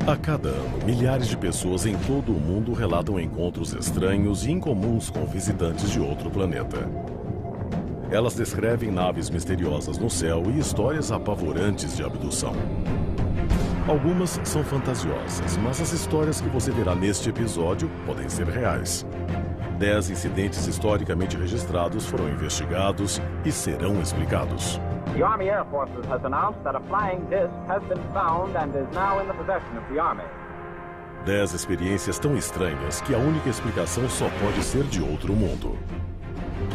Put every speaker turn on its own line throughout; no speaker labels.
A cada ano, milhares de pessoas em todo o mundo relatam encontros estranhos e incomuns com visitantes de outro planeta. Elas descrevem naves misteriosas no céu e histórias apavorantes de abdução. Algumas são fantasiosas, mas as histórias que você verá neste episódio podem ser reais. 10 incidentes historicamente registrados foram investigados e serão explicados.
The Army Air Forces has announced that a flying disc has been found and is now in the possession of the Army.
10 experiências tão estranhas que a única explicação só pode ser de outro mundo.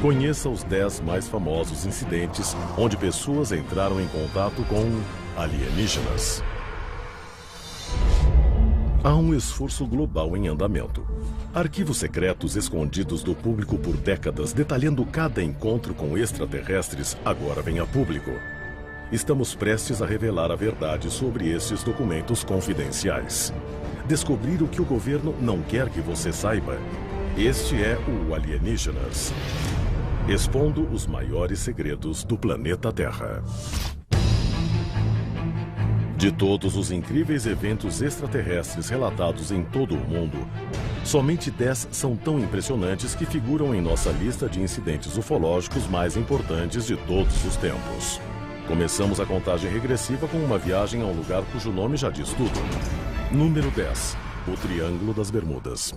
Conheça os 10 mais famosos incidentes onde pessoas entraram em contato com alienígenas. Há um esforço global em andamento. Arquivos secretos escondidos do público por décadas, detalhando cada encontro com extraterrestres, agora vêm a público. Estamos prestes a revelar a verdade sobre estes documentos confidenciais. Descobrir o que o governo não quer que você saiba. Este é o Alienígenas, expondo os maiores segredos do planeta Terra. De todos os incríveis eventos extraterrestres relatados em todo o mundo, somente 10 são tão impressionantes que figuram em nossa lista de incidentes ufológicos mais importantes de todos os tempos. Começamos a contagem regressiva com uma viagem a um lugar cujo nome já diz tudo. Número 10. O Triângulo das Bermudas.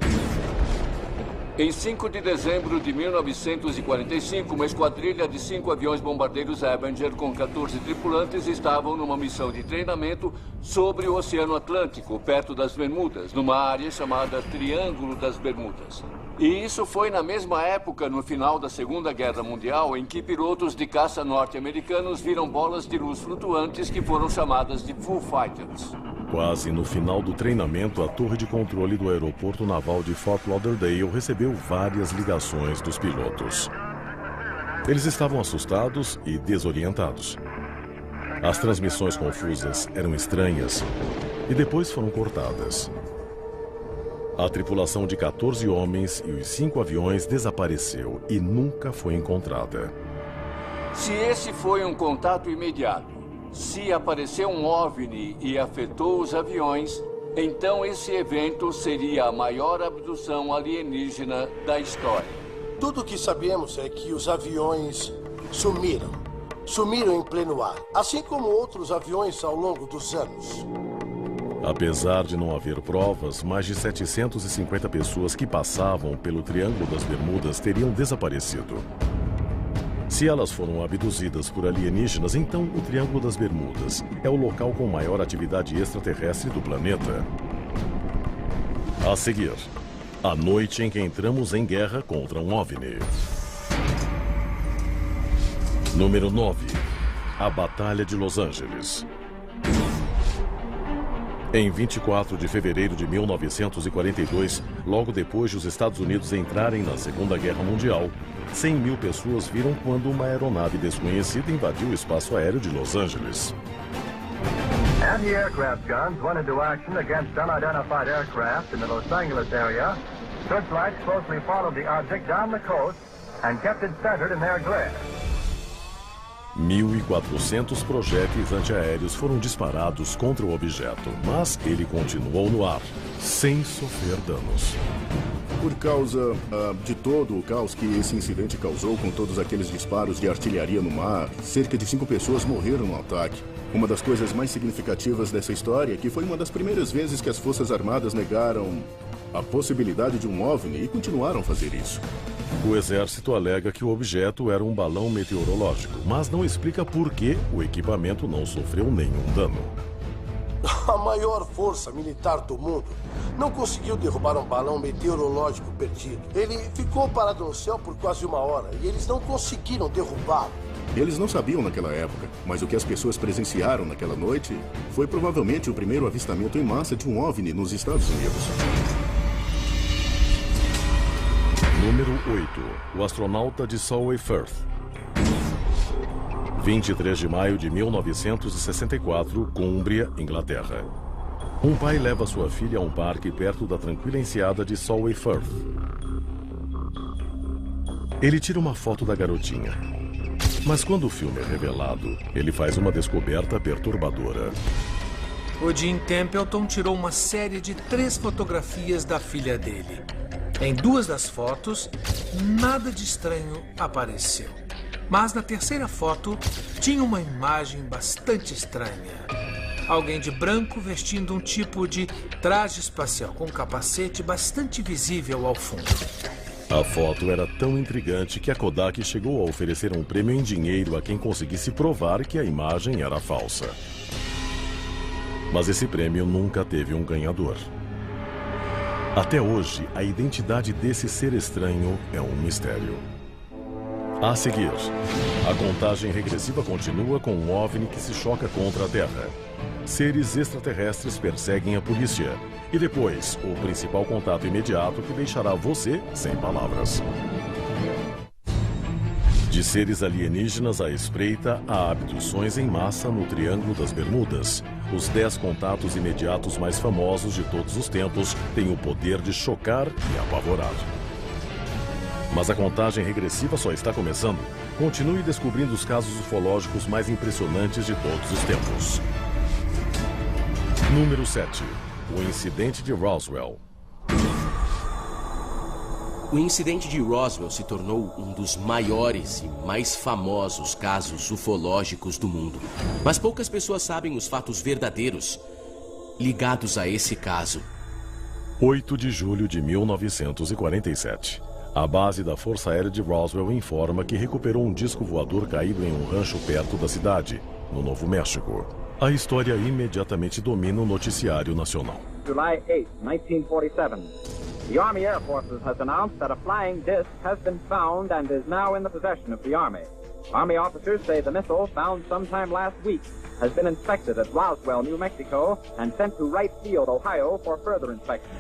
Em 5 de dezembro de 1945, uma esquadrilha de 5 aviões bombardeiros Avenger com 14 tripulantes estavam numa missão de treinamento sobre o Oceano Atlântico, perto das Bermudas, numa área chamada Triângulo das Bermudas. E isso foi na mesma época, no final da Segunda Guerra Mundial, em que pilotos de caça norte-americanos viram bolas de luz flutuantes que foram chamadas de Foo Fighters.
Quase no final do treinamento, a torre de controle do aeroporto naval de Fort Lauderdale recebeu várias ligações dos pilotos. Eles estavam assustados e desorientados. As transmissões confusas eram estranhas e depois foram cortadas. A tripulação de 14 homens e os 5 aviões desapareceu e nunca foi encontrada.
Se esse foi um contato imediato, se apareceu um OVNI e afetou os aviões, então esse evento seria a maior abdução alienígena da história.
Tudo o que sabemos é que os aviões sumiram. Sumiram em pleno ar, assim como outros aviões ao longo dos anos.
Apesar de não haver provas, mais de 750 pessoas que passavam pelo Triângulo das Bermudas teriam desaparecido. Se elas foram abduzidas por alienígenas, então o Triângulo das Bermudas é o local com maior atividade extraterrestre do planeta. A seguir, a noite em que entramos em guerra contra um OVNI. Número 9. A Batalha de Los Angeles. Em 24 de fevereiro de 1942, logo depois de os Estados Unidos entrarem na Segunda Guerra Mundial, 100 mil pessoas viram quando uma aeronave desconhecida invadiu o espaço aéreo de Los Angeles.
Anti-aircraft guns went into action against unidentified aircraft in the Los Angeles area. Searchlights closely followed the object down the coast and kept it centered in their glare.
1.400 projéteis antiaéreos foram disparados contra o objeto, mas ele continuou no ar, sem sofrer danos.
Por causa de todo o caos que esse incidente causou com todos aqueles disparos de artilharia no mar, cerca de 5 pessoas morreram no ataque. Uma das coisas mais significativas dessa história é que foi uma das primeiras vezes que as Forças Armadas negaram a possibilidade de um OVNI e continuaram a fazer isso.
O exército alega que o objeto era um balão meteorológico, mas não explica por que o equipamento não sofreu nenhum dano.
A maior força militar do mundo não conseguiu derrubar um balão meteorológico perdido. Ele ficou parado no céu por quase 1 hora e eles não conseguiram derrubá-lo.
Eles não sabiam naquela época, mas o que as pessoas presenciaram naquela noite foi provavelmente o primeiro avistamento em massa de um OVNI nos Estados Unidos.
Número 8. O astronauta de Solway Firth. 23 de maio de 1964, Cumbria, Inglaterra. Um pai leva sua filha a um parque perto da tranquila enseada de Solway Firth. Ele tira uma foto da garotinha. Mas quando o filme é revelado, ele faz uma descoberta perturbadora.
o Jim Templeton tirou uma série de 3 fotografias da filha dele. Em 2 das fotos, nada de estranho apareceu. Mas na terceira foto, tinha uma imagem bastante estranha. Alguém de branco vestindo um tipo de traje espacial com um capacete bastante visível ao fundo.
A foto era tão intrigante que a Kodak chegou a oferecer um prêmio em dinheiro a quem conseguisse provar que a imagem era falsa. Mas esse prêmio nunca teve um ganhador. Até hoje, a identidade desse ser estranho é um mistério. A seguir, a contagem regressiva continua com um OVNI que se choca contra a Terra. Seres extraterrestres perseguem a polícia. E depois, o principal contato imediato que deixará você sem palavras. De seres alienígenas à espreita a abduções em massa no Triângulo das Bermudas, os 10 contatos imediatos mais famosos de todos os tempos têm o poder de chocar e apavorar. Mas a contagem regressiva só está começando. Continue descobrindo os casos ufológicos mais impressionantes de todos os tempos. Número 7. O incidente de Roswell.
O incidente de Roswell se tornou um dos maiores e mais famosos casos ufológicos do mundo. Mas poucas pessoas sabem os fatos verdadeiros ligados a esse caso.
8 de julho de 1947. A base da Força Aérea de Roswell informa que recuperou um disco voador caído em um rancho perto da cidade, no Novo México. A história imediatamente domina o noticiário nacional.
July 8, 1947. The Army Air Forces has announced that a flying disc has been found and is now in the possession of the Army. Army officers say the missile, found sometime last week, has been inspected at Roswell, New Mexico, and sent to Wright Field, Ohio, for further inspection.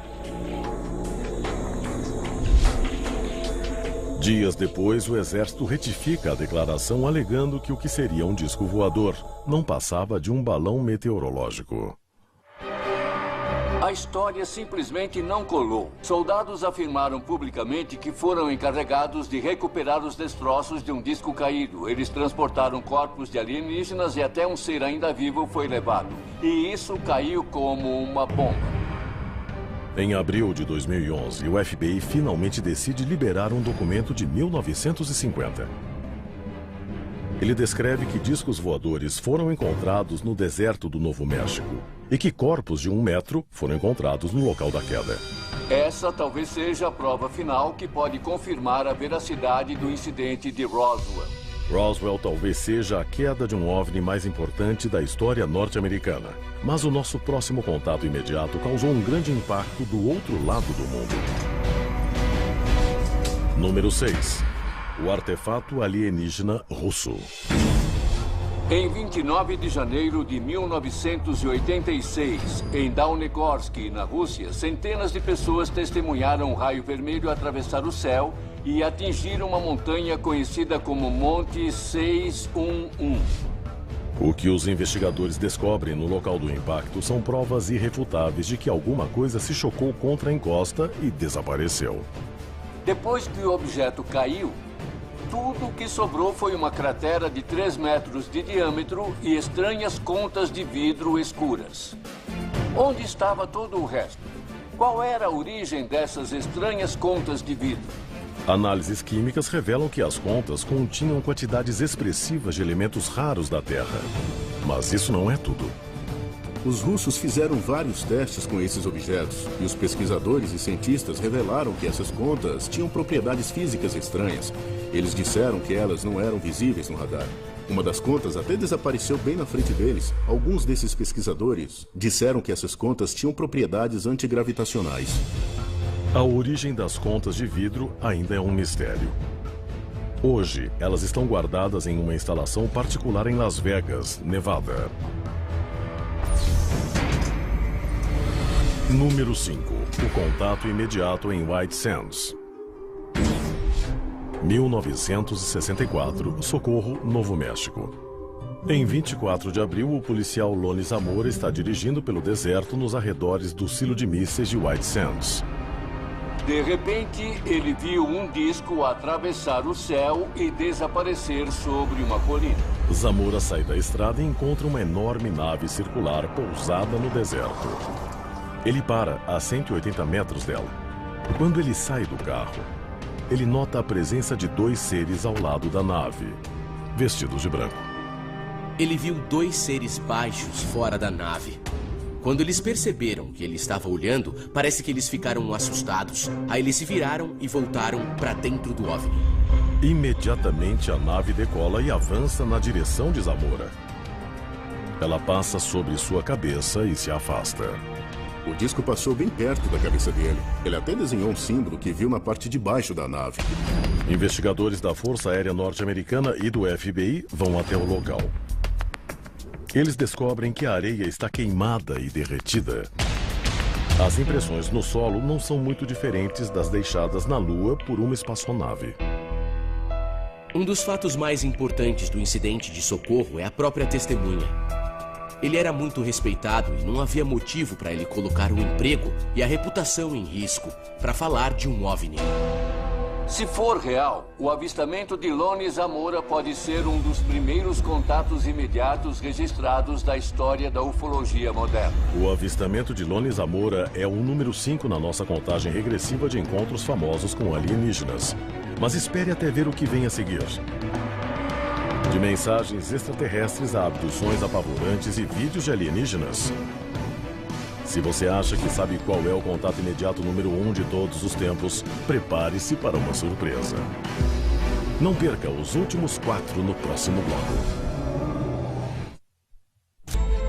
Dias depois, o exército retifica a declaração alegando que o que seria um disco voador não passava de um balão meteorológico.
A história simplesmente não colou. Soldados afirmaram publicamente que foram encarregados de recuperar os destroços de um disco caído. Eles transportaram corpos de alienígenas e até um ser ainda vivo foi levado. E isso caiu como uma bomba.
Em abril de 2011, o FBI finalmente decide liberar um documento de 1950. Ele descreve que discos voadores foram encontrados no deserto do Novo México e que corpos de 1 metro foram encontrados no local da queda.
Essa talvez seja a prova final que pode confirmar a veracidade do incidente de Roswell.
Roswell talvez seja a queda de um OVNI mais importante da história norte-americana. Mas o nosso próximo contato imediato causou um grande impacto do outro lado do mundo. Número 6. O artefato alienígena russo.
Em 29 de janeiro de 1986, em Dawnegorsk, na Rússia, centenas de pessoas testemunharam um raio vermelho atravessar o céu e atingir uma montanha conhecida como Monte 611.
O que os investigadores descobrem no local do impacto são provas irrefutáveis de que alguma coisa se chocou contra a encosta e desapareceu.
Depois que o objeto caiu, tudo o que sobrou foi uma cratera de 3 metros de diâmetro e estranhas contas de vidro escuras. Onde estava todo o resto? Qual era a origem dessas estranhas contas de vidro?
Análises químicas revelam que as contas continham quantidades expressivas de elementos raros da Terra. Mas isso não é tudo.
Os russos fizeram vários testes com esses objetos e os pesquisadores e cientistas revelaram que essas contas tinham propriedades físicas estranhas. Eles disseram que elas não eram visíveis no radar. Uma das contas até desapareceu bem na frente deles. Alguns desses pesquisadores disseram que essas contas tinham propriedades antigravitacionais.
A origem das contas de vidro ainda é um mistério. Hoje, elas estão guardadas em uma instalação particular em Las Vegas, Nevada. Número 5. O contato imediato em White Sands. 1964, Socorro, Novo México. Em 24 de abril, o policial Lone Zamora está dirigindo pelo deserto nos arredores do silo de mísseis de White Sands.
De repente, ele viu um disco atravessar o céu e desaparecer sobre uma colina.
Zamora sai da estrada e encontra uma enorme nave circular pousada no deserto. Ele para a 180 metros dela. Quando ele sai do carro, ele nota a presença de 2 seres ao lado da nave, vestidos de branco.
Ele viu 2 seres baixos fora da nave. Quando eles perceberam que ele estava olhando, parece que eles ficaram assustados. Aí eles se viraram e voltaram para dentro do OVNI.
Imediatamente a nave decola e avança na direção de Zamora. Ela passa sobre sua cabeça e se afasta.
O disco passou bem perto da cabeça dele. Ele até desenhou um símbolo que viu na parte de baixo da nave.
Investigadores da Força Aérea Norte-Americana e do FBI vão até o local. Eles descobrem que a areia está queimada e derretida. As impressões no solo não são muito diferentes das deixadas na Lua por uma espaçonave.
Um dos fatos mais importantes do incidente de socorro é a própria testemunha. Ele era muito respeitado e não havia motivo para ele colocar o emprego e a reputação em risco para falar de um OVNI.
Se for real, o avistamento de Lonnie Zamora pode ser um dos primeiros contatos imediatos registrados da história da ufologia moderna.
O avistamento de Lonnie Zamora é o número 5 na nossa contagem regressiva de encontros famosos com alienígenas. Mas espere até ver o que vem a seguir. De mensagens extraterrestres a abduções apavorantes e vídeos de alienígenas. Se você acha que sabe qual é o contato imediato número 1 de todos os tempos, prepare-se para uma surpresa. Não perca os últimos 4 no próximo bloco.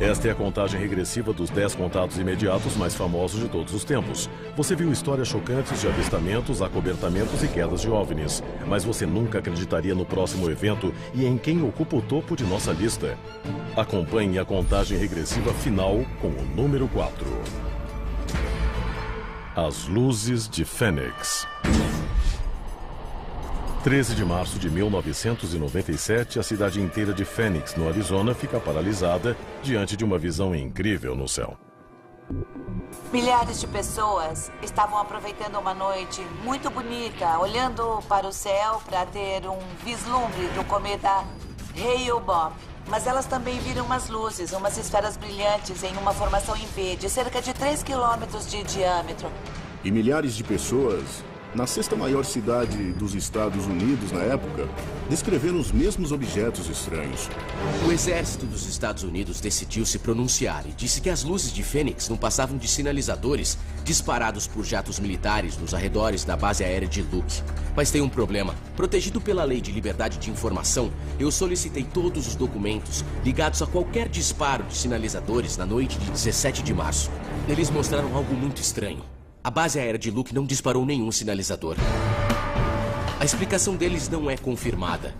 Esta é a contagem regressiva dos 10 contatos imediatos mais famosos de todos os tempos. Você viu histórias chocantes de avistamentos, acobertamentos e quedas de OVNIs. Mas você nunca acreditaria no próximo evento e em quem ocupa o topo de nossa lista. Acompanhe a contagem regressiva final com o número 4. As Luzes de Fênix. 13 de março de 1997, a cidade inteira de Phoenix, no Arizona, fica paralisada diante de uma visão incrível no céu.
Milhares de pessoas estavam aproveitando uma noite muito bonita, olhando para o céu para ter um vislumbre do cometa Hale-Bopp. Mas elas também viram umas luzes, umas esferas brilhantes em uma formação em V, de cerca de 3 quilômetros de diâmetro.
E milhares de pessoas, na 6ª maior cidade dos Estados Unidos na época, descreveram os mesmos objetos estranhos.
O exército dos Estados Unidos decidiu se pronunciar e disse que as luzes de Phoenix não passavam de sinalizadores disparados por jatos militares nos arredores da base aérea de Luke. Mas tem um problema. Protegido pela Lei de Liberdade de Informação, eu solicitei todos os documentos ligados a qualquer disparo de sinalizadores na noite de 17 de março. Eles mostraram algo muito estranho. A base aérea de Luke não disparou nenhum sinalizador. A explicação deles não é confirmada.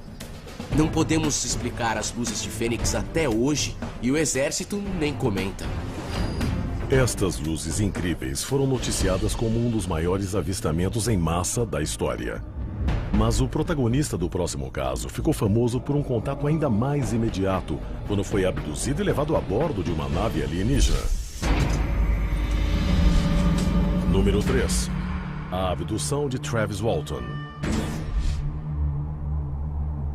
Não podemos explicar as luzes de Fênix até hoje e o exército nem comenta.
Estas luzes incríveis foram noticiadas como um dos maiores avistamentos em massa da história. Mas o protagonista do próximo caso ficou famoso por um contato ainda mais imediato, quando foi abduzido e levado a bordo de uma nave alienígena. Número 3. A abdução de Travis Walton.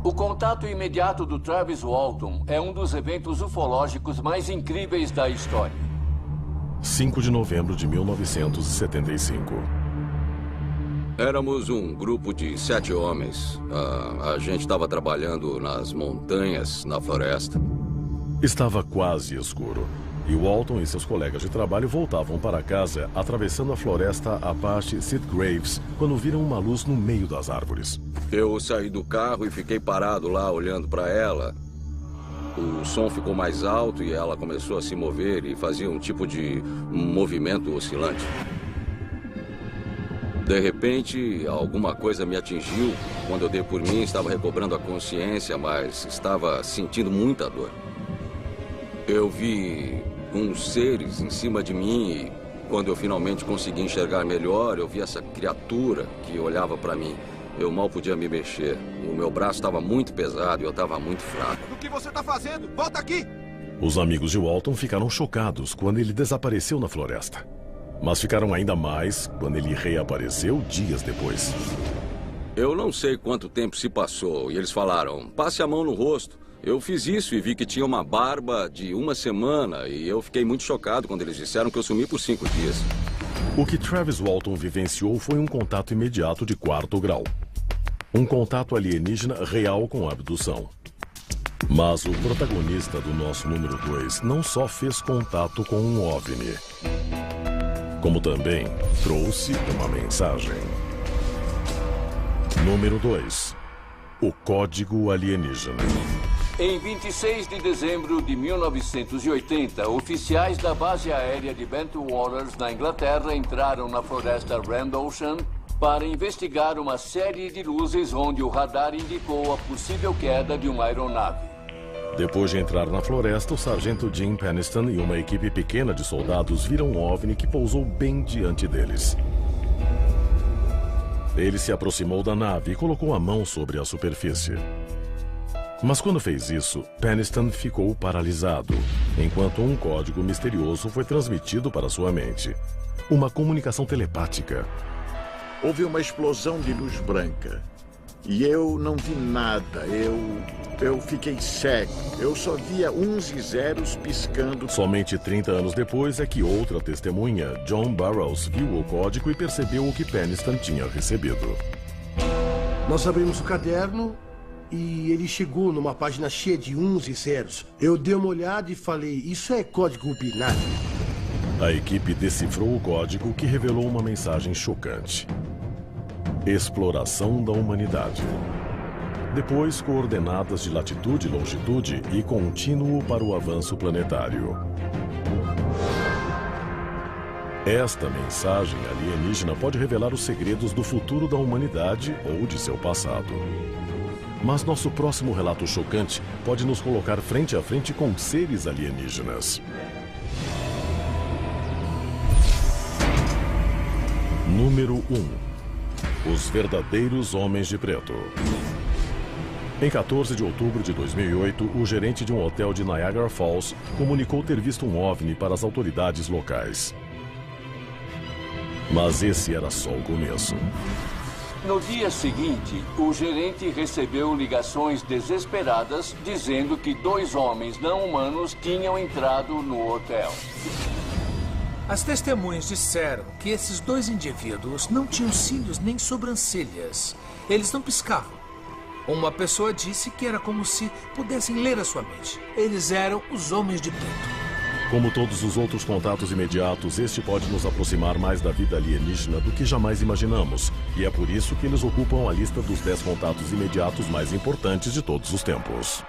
O contato imediato do Travis Walton é um dos eventos ufológicos mais incríveis da história.
5 de novembro de 1975.
Éramos um grupo de 7 homens. A gente estava trabalhando nas montanhas, na floresta.
Estava quase escuro. E Walton e seus colegas de trabalho voltavam para casa, atravessando a floresta Apache Sitgraves, quando viram uma luz no meio das árvores.
Eu saí do carro e fiquei parado lá, olhando para ela. O som ficou mais alto e ela começou a se mover e fazia um tipo de movimento oscilante. De repente, alguma coisa me atingiu. Quando eu dei por mim, estava recobrando a consciência, mas estava sentindo muita dor. Eu vi uns seres em cima de mim e quando eu finalmente consegui enxergar melhor, eu vi essa criatura que olhava para mim. Eu mal podia me mexer. O meu braço estava muito pesado e eu estava muito fraco.
O que você está fazendo? Volta aqui!
Os amigos de Walton ficaram chocados quando ele desapareceu na floresta. Mas ficaram ainda mais quando ele reapareceu dias depois.
Eu não sei quanto tempo se passou e eles falaram, passe a mão no rosto. Eu fiz isso e vi que tinha uma barba de 1 semana e eu fiquei muito chocado quando eles disseram que eu sumi por 5 dias.
O que Travis Walton vivenciou foi um contato imediato de 4º grau. Um contato alienígena real com a abdução. Mas o protagonista do nosso número 2 não só fez contato com um OVNI, como também trouxe uma mensagem. Número 2. O Código Alienígena.
Em 26 de dezembro de 1980, oficiais da base aérea de Bentwaters, na Inglaterra, entraram na floresta Rendlesham para investigar uma série de luzes onde o radar indicou a possível queda de uma aeronave.
Depois de entrar na floresta, o sargento Jim Peniston e uma equipe pequena de soldados viram um OVNI que pousou bem diante deles. Ele se aproximou da nave e colocou a mão sobre a superfície. Mas quando fez isso, Peniston ficou paralisado, enquanto um código misterioso foi transmitido para sua mente. Uma comunicação telepática.
Houve uma explosão de luz branca. E eu não vi nada. Eu fiquei cego. Eu só via 1s e 0s piscando.
Somente 30 anos depois é que outra testemunha, John Burroughs, viu o código e percebeu o que Peniston tinha recebido.
Nós abrimos o caderno e ele chegou numa página cheia de 1s e 0s. Eu dei uma olhada e falei, isso é código binário.
A equipe decifrou o código, que revelou uma mensagem chocante. Exploração da humanidade. Depois, coordenadas de latitude e longitude e contínuo para o avanço planetário. Esta mensagem alienígena pode revelar os segredos do futuro da humanidade ou de seu passado. Mas nosso próximo relato chocante pode nos colocar frente a frente com seres alienígenas. Número 1. Os verdadeiros homens de preto. Em 14 de outubro de 2008, o gerente de um hotel de Niagara Falls comunicou ter visto um OVNI para as autoridades locais. Mas esse era só o começo.
No dia seguinte, o gerente recebeu ligações desesperadas dizendo que 2 homens não humanos tinham entrado no hotel.
As testemunhas disseram que esses 2 indivíduos não tinham cílios nem sobrancelhas. Eles não piscavam. Uma pessoa disse que era como se pudessem ler a sua mente. Eles eram os homens de preto.
Como todos os outros contatos imediatos, este pode nos aproximar mais da vida alienígena do que jamais imaginamos. E é por isso que eles ocupam a lista dos 10 contatos imediatos mais importantes de todos os tempos.